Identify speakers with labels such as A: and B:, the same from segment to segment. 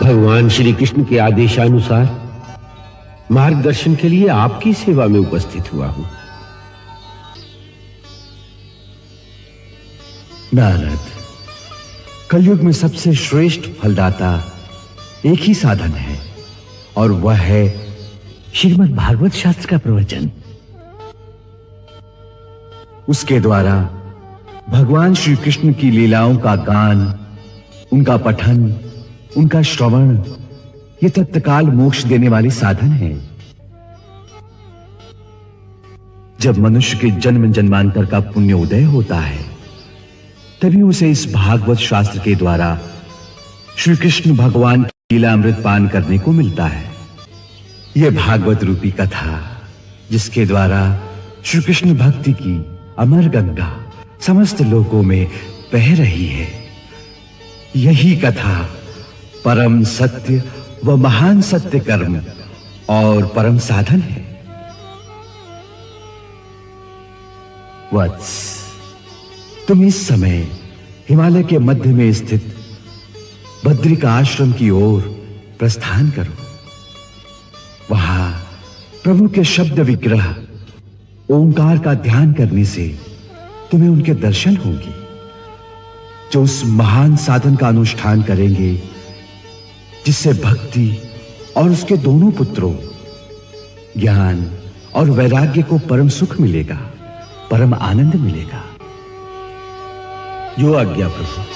A: भगवान श्री कृष्ण के आदेशानुसार मार्गदर्शन के लिए आपकी सेवा में उपस्थित हुआ हूं।
B: नारद, कलयुग में सबसे श्रेष्ठ फलदाता एक ही साधन है और वह है श्रीमद् भागवत शास्त्र का प्रवचन। उसके द्वारा भगवान श्री कृष्ण की लीलाओं का गान, उनका पठन, उनका श्रवण, ये तत्काल मोक्ष देने वाले साधन है। जब मनुष्य के जन्म जन्मांतर का पुण्य उदय होता है, तभी उसे इस भागवत शास्त्र के द्वारा श्री कृष्ण भगवान की लीला अमृत पान करने को मिलता है। यह भागवत रूपी कथा, जिसके द्वारा श्री कृष्ण भक्ति की अमर गंगा समस्त लोकों में बह रही है, यही कथा परम सत्य व महान सत्य कर्म और परम साधन है। वत्स, तुम इस समय हिमालय के मध्य में स्थित बद्रिका आश्रम की ओर प्रस्थान करो। वहां प्रभु के शब्द विग्रह ओंकार का ध्यान करने से तुम्हें उनके दर्शन होंगे, जो उस महान साधन का अनुष्ठान करेंगे जिससे भक्ति और उसके दोनों पुत्रों ज्ञान और वैराग्य को परम सुख मिलेगा, परम आनंद मिलेगा।
A: जो आज्ञा प्रभु।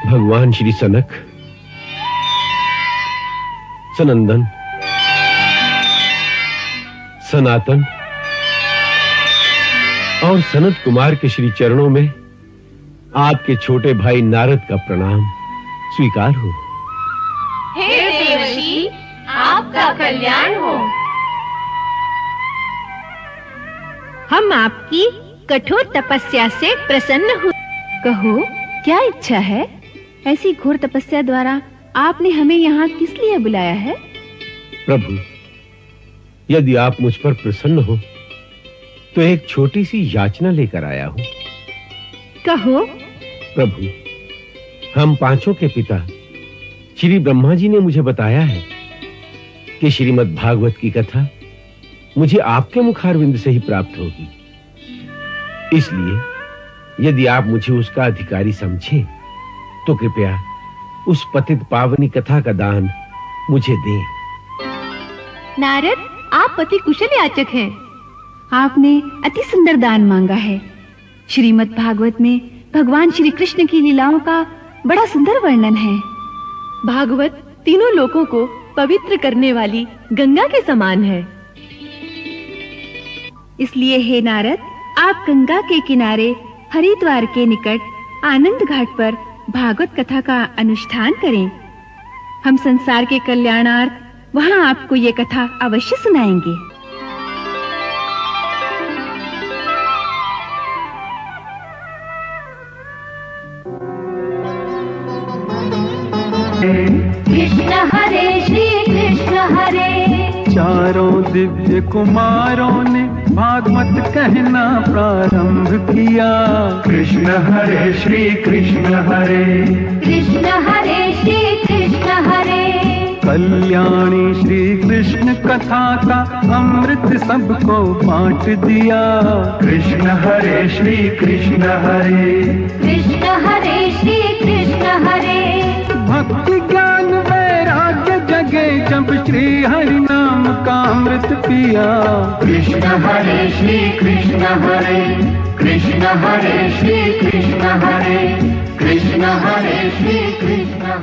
A: भगवान श्री सनक, सनंदन, सनातन और सनत कुमार के श्री चरणों में आपके छोटे भाई नारद का प्रणाम स्वीकार हो।
C: हे देवर्षि, आपका कल्याण हो।
D: हम आपकी कठोर तपस्या से प्रसन्न हुए। कहो, क्या इच्छा है? ऐसी घोर तपस्या द्वारा आपने हमें यहाँ किस लिए बुलाया है?
A: प्रभु, यदि आप मुझ पर प्रसन्न हो तो एक छोटी सी याचना लेकर आया हूं।
D: कहो।
A: प्रभु, हम पांचों के पिता श्री ब्रह्मा जी ने मुझे बताया है कि श्रीमद् भागवत की कथा मुझे आपके मुखारविंद से ही प्राप्त होगी। इसलिए यदि आप मुझे उसका अधिकारी समझें तो कृपया उस पतित पावनी कथा का दान मुझे दें।
D: नारद, आप अति कुशल याचक हैं। आपने अति सुंदर दान मांगा है। श्रीमद् भागवत में भगवान श्री कृष्ण की लीलाओं का बड़ा सुंदर वर्णन है। भागवत तीनों लोकों को पवित्र करने वाली गंगा के समान है। इसलिए हे नारद, आप गंगा के किनारे हरिद्वार के निकट आनंद घाट पर भागवत कथा का अनुष्ठान करें। हम संसार के कल्याणार्थ वहां आपको ये कथा अवश्य सुनाएंगे।
C: कृष्ण हरे श्री कृष्ण हरे।
E: चारों दिव्य कुमारों ने भागवत कहना प्रारंभ किया। कृष्ण हरे श्री कृष्ण हरे।
C: कृष्ण हरे श्री कृष्ण हरे।
E: कल्याणी श्री कृष्ण कथा का अमृत सबको बांट दिया। कृष्ण हरे श्री कृष्ण हरे।
C: कृष्ण हरे श्री कृष्ण हरे।
E: भक्ति ज्ञान वैराग्य जगे जब श्री हरि नाम का अमृत पिया। कृष्ण हरे श्री कृष्ण हरे। कृष्ण हरे श्री कृष्ण हरे। कृष्ण हरे श्री कृष्ण